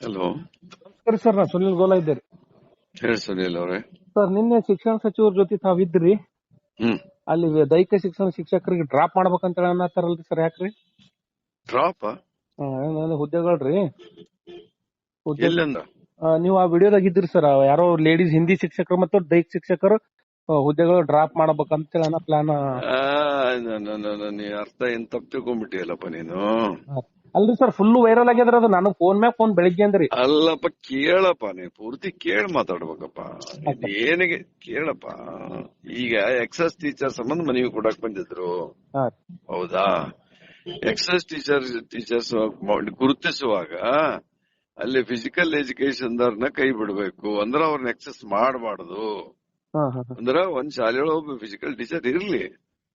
Hello, ನಮಸ್ಕಾರ sir, ನಾ ಸುನಿಲ್ ಗೋಲಾ ಇದ್ದೇರಿ. ಹೇಳಿ ಸುನೀಲ್ ಅವ್ರೆ. ಸರ್, ನಿನ್ನೆ ಶಿಕ್ಷಣ ಸಚಿವರ ಜೊತೆ ತಾವಿದ್ರಿ. ಹ್ಮ್ ಅಲ್ಲಿ ದೈಹಿಕ ಶಿಕ್ಷಣ ಶಿಕ್ಷಕರಿಗೆ ಡ್ರಾಪ್ ಮಾಡ್ಬೇಕಂತ ಅನ್ನತ್ತಾರಲ್ರಿ ಸರ್, ಯಾಕ್ರಿ? ಡ್ರಾಪ್ ಹುದ್ದೆಗಳ್ರಿ ಹುದ್ದೆ ಎಲ್ಲಿಂದ? ನೀವು ಆ ವಿಡಿಯೋದಾಗ ಇದ್ರಿ ಸರ್. ಯಾರೋ ಲೇಡೀಸ್ ಹಿಂದಿ ಶಿಕ್ಷಕರು ಮತ್ತು ದೈಹಿಕ ಶಿಕ್ಷಕರು ಹುದ್ದೆಗಳು ಡ್ರಾಪ್ ಮಾಡ್ಬೇಕಂತ ಅನ್ನೋ ಪ್ಲಾನ್. ನೀ ಅರ್ಥ ಏನ್ ತಪ್ಪು ತಿಳ್ಕೊಂಡ್ಬಿಟ್ಟಿಯಲ್ಲಪ್ಪ ನೀನು. ಅಲ್ರಿ ಸರ್, ಫುಲ್ ವೈರಲ್ ಆಗ್ಯದ್ರ ಅದು. ನಾನು ಫೋನ್ ಮ್ಯಾಗ ಫೋನ್ ಬೆಳಿಗ್ಗೆ ಅಂದ್ರಿ. ಅಲ್ಲಪ್ಪ, ಕೇಳಪ್ಪ, ನೀ ಪೂರ್ತಿ ಕೇಳಿ ಮಾತಾಡ್ಬೇಕಪ್ಪ. ಏನಿಗೆ ಕೇಳಪ್ಪ. ಈಗ ಎಕ್ಸಸ್ ಟೀಚರ್ ಸಂಬಂಧ ಮನವಿ ಕೊಡಕ್ ಬಂದಿದ್ರು, ಹೌದಾ? ಎಕ್ಸಸ್ ಟೀಚರ್ಸ್ ಗುರುತಿಸುವಾಗ ಅಲ್ಲಿ ಫಿಸಿಕಲ್ ಎಜುಕೇಶನ್ ದವ್ರನ್ನ ಕೈ ಬಿಡ್ಬೇಕು. ಅಂದ್ರೆ ಅವ್ರನ್ನ ಎಕ್ಸಸ್ ಮಾಡಬಾರ್ದು. ಅಂದ್ರ ಒಂದ್ ಶಾಲೆಯೊಳಗೆ ಒಬ್ಬ ಫಿಸಿಕಲ್ ಟೀಚರ್ ಇರ್ಲಿ.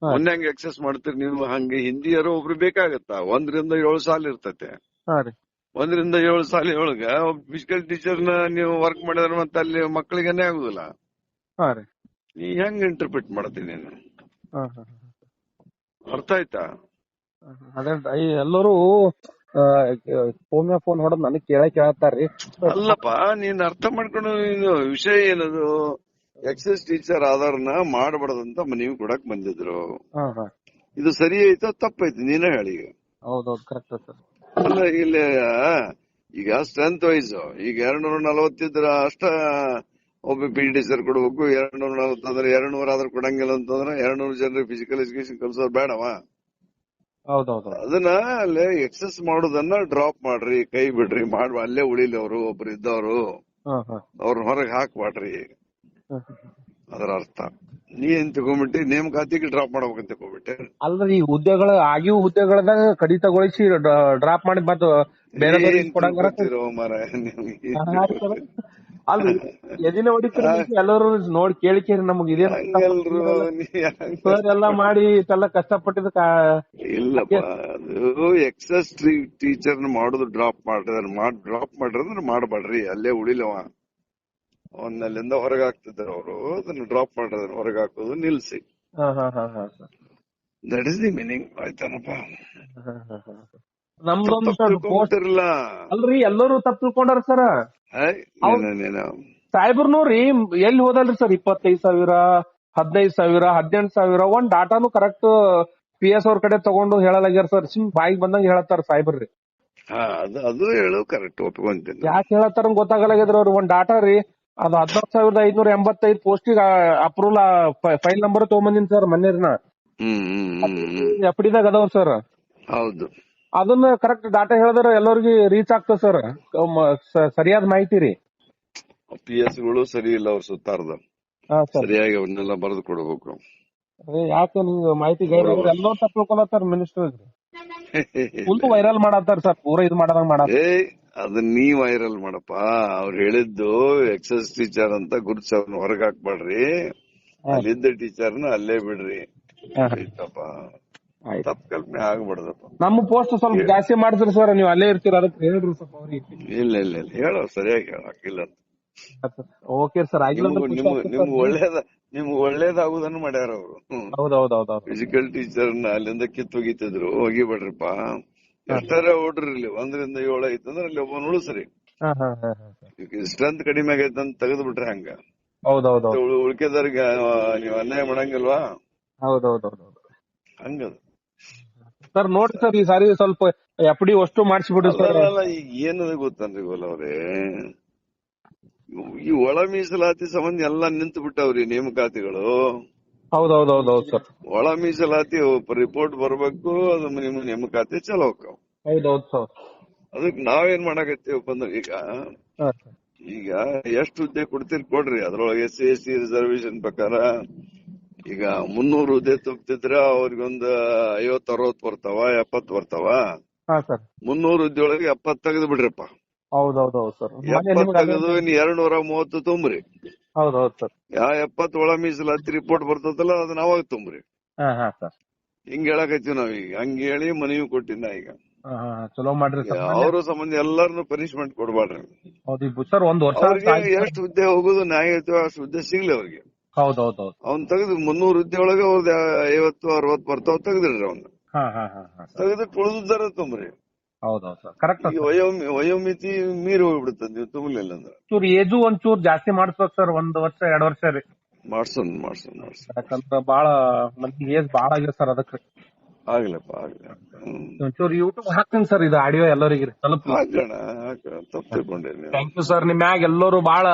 ಮೊನ್ನೆ ಹಂಗ ಎಕ್ಸಸ್ ಮಾಡ್ತೀರಿ ನೀವು. ಹಂಗೆ ಹಿಂದಿಯರು ಒಬ್ರು ಬೇಕಾಗತ್ತ. 1 ರಿಂದ 7 ಸಾಲ ಇರ್ತತೆ. 1 ರಿಂದ 7 ಸಾಲಿಯೊಳಗ ಒಬ್ಬ ಫಿಸಿಕಲ್ ಟೀಚರ್ ನ ನೀವು ವರ್ಕ್ ಮಾಡಿದ್ರೆ ಮತ್ತೆ ಅಲ್ಲಿ ಮಕ್ಕಳಿಗೇನೆ ಆಗುದಿಲ್ಲ. ನೀ ಹೆಂಗ್ ಇಂಟರ್ಪ್ರಿಟ್ ಮಾಡ್ತೀನಿ ನೀನು? ಅರ್ಥ ಆಯ್ತಾ? ಅದೇ ಎಲ್ಲರೂ ಫೋನ್ ಹೊಡೆದ್ ನನಗ್ ಕೇಳತ್ತಾರ್ರಿ. ಅಲ್ಲಪ್ಪ, ನೀನ್ ಅರ್ಥ ಮಾಡ್ಕೊಂಡು ವಿಷಯ ಏನದು? ಎಕ್ಸಸ್ ಟೀಚರ್ ಆಧಾರನ ಮಾಡಬಾರ್ದಂತ ಮನವಿ ಕೊಡಕ್ ಬಂದಿದ್ರು. ಇದು ಸರಿ ಐತೋ ತಪ್ಪೈತಿ ನೀನೇ ಹೇಳಿ. ಹೌದೌದು, ಕರೆಕ್ಟ್ ಸರ್. ಅಲ್ಲ, ಇಲ್ಲಿ ಈಗ ಸ್ಟ್ರೆಂತ್ ವೈಸ್ ಈಗ 240 ಇದ್ರ ಅಷ್ಟ ಒಬ್ಬ ಪಿ ಟೀಚರ್ ಕೊಡ್ಬೇಕು. 240 ಅಂದ್ರೆ 200 ಆದ್ರೂ ಕೊಡಂಗಿಲ್ಲ ಅಂತಂದ್ರೆ 200 ಜನರಿಗೆ ಫಿಸಿಕಲ್ ಎಜುಕೇಶನ್ ಕಲ್ಸೋದು ಬೇಡವಾ? ಹೌದೌದು. ಅದನ್ನ ಅಲ್ಲೇ ಎಕ್ಸಸ್ ಮಾಡೋದನ್ನ ಡ್ರಾಪ್ ಮಾಡ್ರಿ, ಕೈ ಬಿಡ್ರಿ, ಅಲ್ಲೇ ಉಳಿಲಿ. ಅವರು ಒಬ್ರು ಇದ್ದವರು ಅವ್ರನ್ನ ಹೊರಗೆ ಹಾಕ್ಬಾಡ್ರಿ. ಅದರ ಅರ್ಥ ನೀ ಏನ್ ತಗೊಂಡ್ಬಿಟ್ಟಿ? ನೇಮಕಾತಿಗೆ ಡ್ರಾಪ್ ಮಾಡ್ಬೇಕಂತ ತಗೊಂಡ್ಬಿಟ್ಟೆ. ಅಲ್ರಿ, ಈ ಹುದ್ದೆಗಳು ಆಗಿವ್ ಹುದ್ದೆಗಳದಾಗ ಕಡಿತಗೊಳಿಸಿ ಡ್ರಾಪ್ ಮಾಡಿ ಮತ್ತೆ ಬೇರೆ ತಿಳ್ಕೊತಿರೋ ಮಾರಾಯ ನಿಮ್ಗೆ. ಅಲ್ರಿ, ಎದಿನ ಹೊಡಿತೀರ ಎಲ್ಲರೂ ನೋಡಿ ಕೇಳಿ ನಮಗ್ ಇದೇ ಸರ್ ಎಲ್ಲಾ ಮಾಡಿ ಇಷ್ಟೆಲ್ಲ ಕಷ್ಟಪಟ್ಟಿದ. ಇಲ್ಲಪ್ಪ, ಅದು ಎಕ್ಸಸ್ ಟೀಚರ್ ಮಾಡುದು ಡ್ರಾಪ್ ಮಾಡಿದ್ರೆ ಮಾಡಬೇಡ್ರಿ, ಅಲ್ಲೇ ಉಳಿಲವ. ಅವನ್ನಲ್ಲಿಂದ ಹೊರಗೆ ಹಾಕ್ತಿದ್ದಾರೆ ಅವರು. ಅದನ್ನ ಡ್ರಾಪ್ ಮಾಡಿದ್ರೆ ಹೊರಗೆ ಹಾಕೋದು ನಿಲ್ಸಿ. That is the meaning. ಆಯ್ತಾನಪ್ಪ? ನಮ್ದೊಂದು ಅಲ್ರಿ, ಎಲ್ಲರೂ ತಪ್ಪು ತಿಳ್ಕೊಂಡಾರ ಸರ್. ಸಾಹೇಬ್ರು ನೋಡ್ರಿ ಎಲ್ಲಿ ಹೋದಲ್ರಿ ಸರ್, 25,000, 15,000, 18,000 ಒಂದ್ ಡಾಟಾನು ಕರೆಕ್ಟ್ PS ಅವ್ರ ಕಡೆ ತಗೊಂಡು ಹೇಳಲಾಗ್ಯಾರ ಸರ್. ಬಾಯಿಗೆ ಬಂದಂಗ ಹೇಳತ್ತಾರ ಸಾಹೇಬ್ರಿ. ಅದು ಹೇಳು ಕರೆಕ್ಟ್, ಒಪ್ಕೊಂತೀನಿ. ಯಾಕೆ ಹೇಳತ್ತಾರ ಗೊತ್ತಾಗಲಾಗ್ಯದ್ರಿ. ಅವ್ರು ಒಂದ್ ಡಾಟಾ ರೀ, ಅದು 14,585 ಪೋಸ್ಟಿಗೆ ಅಪ್ರೂವಲ್ ಫೈಲ್ ನಂಬರ್ ತಗೊಂಬಂದಿನಿ ಸರ್ ಮೊನ್ನೆರಿನ. ಎಫ್ಡಿದಾಗ ಅದಾವ ಸರ್. ಹೌದು, ಅದನ್ನ ಕರೆಕ್ಟ್ ಡಾಟಾ ಹೇಳಿದ್ರೆ ಎಲ್ಲರಿಗೂ ರೀಚ್ ಆಗ್ತದೆ ಸರ್. ಸರಿಯಾದ ಮಾಹಿತಿ ರೀ. PS ಗಳು ಸರಿ ಇಲ್ಲ, ಅವ್ರು ಸುತ್ತಾರ್ದ ಸರಿಯಾಗಿ ಅವನ್ನೆಲ್ಲ ಬರೆದು ಕೊಡ್ಬೇಕು. ಯಾಕೆ ನಿಮ್ಗೆ ಮಾಹಿತಿ ಗೈಡ್ ಎಲ್ಲರೂ ತಪ್ಪು ತಿಳ್ಕೊಳತ್ತಾರ. ಮಿನಿಸ್ಟರ್ ಫುಲ್ ವೈರಲ್ ಮಾಡತ್ತಾರ ಸರ್, ಪೂರಾ ಇದು ಮಾಡದಂಗ ಮಾಡ. ಅದನ್ನ ನೀ ವೈರಲ್ ಮಾಡಪ್ಪ. ಅವ್ರು ಹೇಳಿದ್ದು ಎಕ್ಸಸ್ ಟೀಚರ್ ಅಂತ ಗುರುತಿಸಿ ಅವ್ರನ್ನ ಹೊರಗೆ ಹಾಕ್ಬೇಡ್ರಿ, ಅಲ್ಲಿದ್ದ ಟೀಚರ್ನ ಅಲ್ಲೇ ಬಿಡ್ರಿ. ಆಯ್ತಪ್ಪ, ತಪ್ಪು ಕಲ್ಪನೆ ಆಗ್ಬಾರ್ದಪ್ಪ. ನಮ್ಮ ಪೋಸ್ಟ್ ಸ್ವಲ್ಪ ಜಾಸ್ತಿ ಮಾಡಿದ್ರಿ ಸರ್, ನೀವು ಅಲ್ಲೇ ಇರ್ತೀರ, ಅದಕ್ಕೆ ಹೇಳ್ರಿ ಸ್ವಲ್ಪ ಅವ್ರಿಗೆ. ಇಲ್ಲ ಇಲ್ಲ ಇಲ್ಲ, ಹೇಳೋ ಸರಿಯಾಗಿ ಹೇಳಕ್ಕಿಲ್ಲ. ಓಕೆ ಸರ್, ನಿಮ್ಗೆ ಒಳ್ಳೇದಾಗುದನ್ನು ಮಾಡ್ಯಾರ ಅವರು. ಫಿಸಿಕಲ್ ಟೀಚರ್ನ ಅಲ್ಲಿಂದ ಕಿತ್ತೊಗಿತಿದ್ರು. ಹೋಗಿಬೇಡ್ರಿಪ್ಪ, ಎಷ್ಟಾರ ಓಡ್ರಿರ್ಲಿ. 1 ರಿಂದ 7 ಐತಂದ್ರೆ ಅಲ್ಲಿ ಒಬ್ಬ ಉಳಿಸ್ರಿ. ಸ್ಟ್ರೆಂತ್ ಕಡಿಮೆ ಆಗೈತಂತ ತೆಗೆದು ಬಿಟ್ರೆ ಹಂಗ ಉಳ್ಕೆದವ್ರಿಗೆ ನೀವು ಅನ್ಯಾಯ ಮಾಡಂಗಿಲ್ವಾ? ಹಂಗದ ಸರ್. ನೋಡ್ರಿ ಸರ್, ಈ ಸಾರಿ ಸ್ವಲ್ಪ FD ಅಷ್ಟು ಮಾಡಿಸ್ಬಿಡ್ರಿ ಸರ್. ಈಗ ಏನದ ಗೊತ್ತನ್ರಿ ಗೋಲ್ ಅವ್ರೆ, ಈ ಒಳ ಮೀಸಲಾತಿ ಸಂಬಂಧ ಎಲ್ಲಾ ನಿಂತು ಬಿಟ್ಟವ್ರಿ ನೇಮಕಾತಿಗಳು. ಹೌದೌದೌದು ಸರ್. ಒಳ ಮೀಸಲಾತಿ ರಿಪೋರ್ಟ್ ಬರ್ಬೇಕು, ಅದು ನಿಮ್ಮ ನೇಮಕಾತಿ ಚಲೋ ಹೋಗ್ತಾವ. ಹೌದೌದು ಸರ್. ಅದಕ್ಕೆ ನಾವೇನ್ ಮಾಡಾಕತ್ತೀವಪ್ಪ ಅಂದ್ರೆ ಈಗ ಎಷ್ಟು ಹುದ್ದೆ ಕೊಡ್ತೀರಿ ಕೊಡ್ರಿ. ಅದ್ರೊಳಗೆ SC ರಿಸರ್ವೇಶನ್ ಪ್ರಕಾರ ಈಗ 300 ಹುದ್ದೆ ತುಂಬ್ತಿದ್ರ ಅವ್ರಿಗೊಂದು 50-60 ಬರ್ತಾವ, 70 ಬರ್ತಾವ. 300 ಹುದ್ದೆ ಒಳಗೆ 70 ತೆಗೆದು ಬಿಡ್ರಪ್ಪ. ಹೌದೌದು ಸರ್. 70 ತೆಗೆದು 230 ತುಂಬ್ರಿ. ಹೌದೌದು ಸರ್. 70 ಒಳ ಮೀಸಲಾತಿ ರಿಪೋರ್ಟ್ ಬರ್ತದಲ್ಲ, ಅದನ್ನ ಅವಾಗ ತುಂಬ್ರಿ. ಹಿಂಗ್ ಹೇಳಕತ್ತೀವಿ ನಾವೀಗ. ಹಂಗ ಹೇಳಿ ಮನವಿ ಕೊಟ್ಟಿನ ಈಗ. ಚಲೋ ಮಾಡ್ರಿ. ಅವ್ರ ಸಂಬಂಧ ಎಲ್ಲಾರನು ಪನಿಷ್ಮೆಂಟ್ ಕೊಡ್ಬಾರ್ರಿ ಸರ್. 1 ವರ್ಷ ಅವ್ರಿಗೆ ಎಷ್ಟು ಹುದ್ದೆ ಹೋಗುದು ನ್ಯಾಯ ಐತೋ ಅಷ್ಟು ಹುದ್ದೆ ಸಿಗ್ಲಿ ಅವ್ರಿಗೆ. ಹೌದೌದು. ಅವ್ನ್ ತೆಗೆದು 300 ಹುದ್ದೆ ಒಳಗೆ ಅವ್ರದ್ದು 50-60 ಬರ್ತಾವ ತೆಗೆದಿಡ್ರಿ. ಅವ್ನ ತೆಗೆದು ಉಳಿದಾರ ತುಂಬ್ರಿ. ಹೌದೌದು ಸರ್ ಕರೆಕ್ಟ್ ಈಗ ವಯೋಮಿತಿ ಮೀರಿ ಹೋಗ್ಬಿಡುತ್ತೆ ನೀವು ತುಂಬಲಿಲ್ಲ ಅಂದ್ರೆ. ಚೂರ್ ಏಜು ಒಂಚೂರ್ ಜಾಸ್ತಿ ಮಾಡಿಸ್ಬೇಕು ಸರ್, 1 ವರ್ಷ 2 ವರ್ಷ ರೀ. ಮಾಡ್ಸೋಣ. ಯಾಕಂದ್ರ ಬಾಳ ಮಂದಿಗೆ ಏಜ್ ಬಾಳ ಆಗಿದೆ ಸರ್, ಅದಕ್ಕೆ ಆಗ್ಲಪ್ಪ ಆಗ್ಲಿ. ಒಂಚೂರು ಯೂಟ್ಯೂಬ್ ಹಾಕ್ತೀನಿ ಸರ್ ಇದು ಆಡಿಯೋ ಎಲ್ಲರಿಗೆ ತಲುಪ. ಹಾಕೋಣ ತಪ್ಪು ತಿಳ್ಕೊಂಡೆ ನೀವು. Thank you sir. ನಿಮ್ ಮ್ಯಾಗ ಎಲ್ಲರೂ ಬಾಳ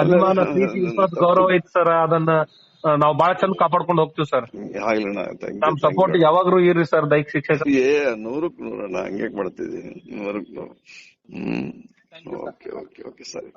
ಅಭಿಮಾನ, ಪ್ರೀತಿ, ವಿಶ್ವಾಸ, ಗೌರವ ಐತಿ ಸರ್. ಅದನ್ನ ನಾವ್ ಬಾಳ ಚಂದ ಕಾಪಾಡ್ಕೊಂಡು ಹೋಗ್ತೀವಿ ಸರ್. ಆಗ್ಲಣ್ಣ, ನಮ್ ಸಪೋರ್ಟ್ ಯಾವಾಗ್ಲೂ ಇರ್ರಿ ಸರ್. ದೈಹಿಕ ಶಿಕ್ಷಕ 100ಕ್ಕೆ 100 ಅಣ್ಣ, ಹಂಗೆ ಮಾಡ್ತಿದ್ದೀನಿ 100ಕ್ಕೆ 100. ಓಕೆ ಸರಿ.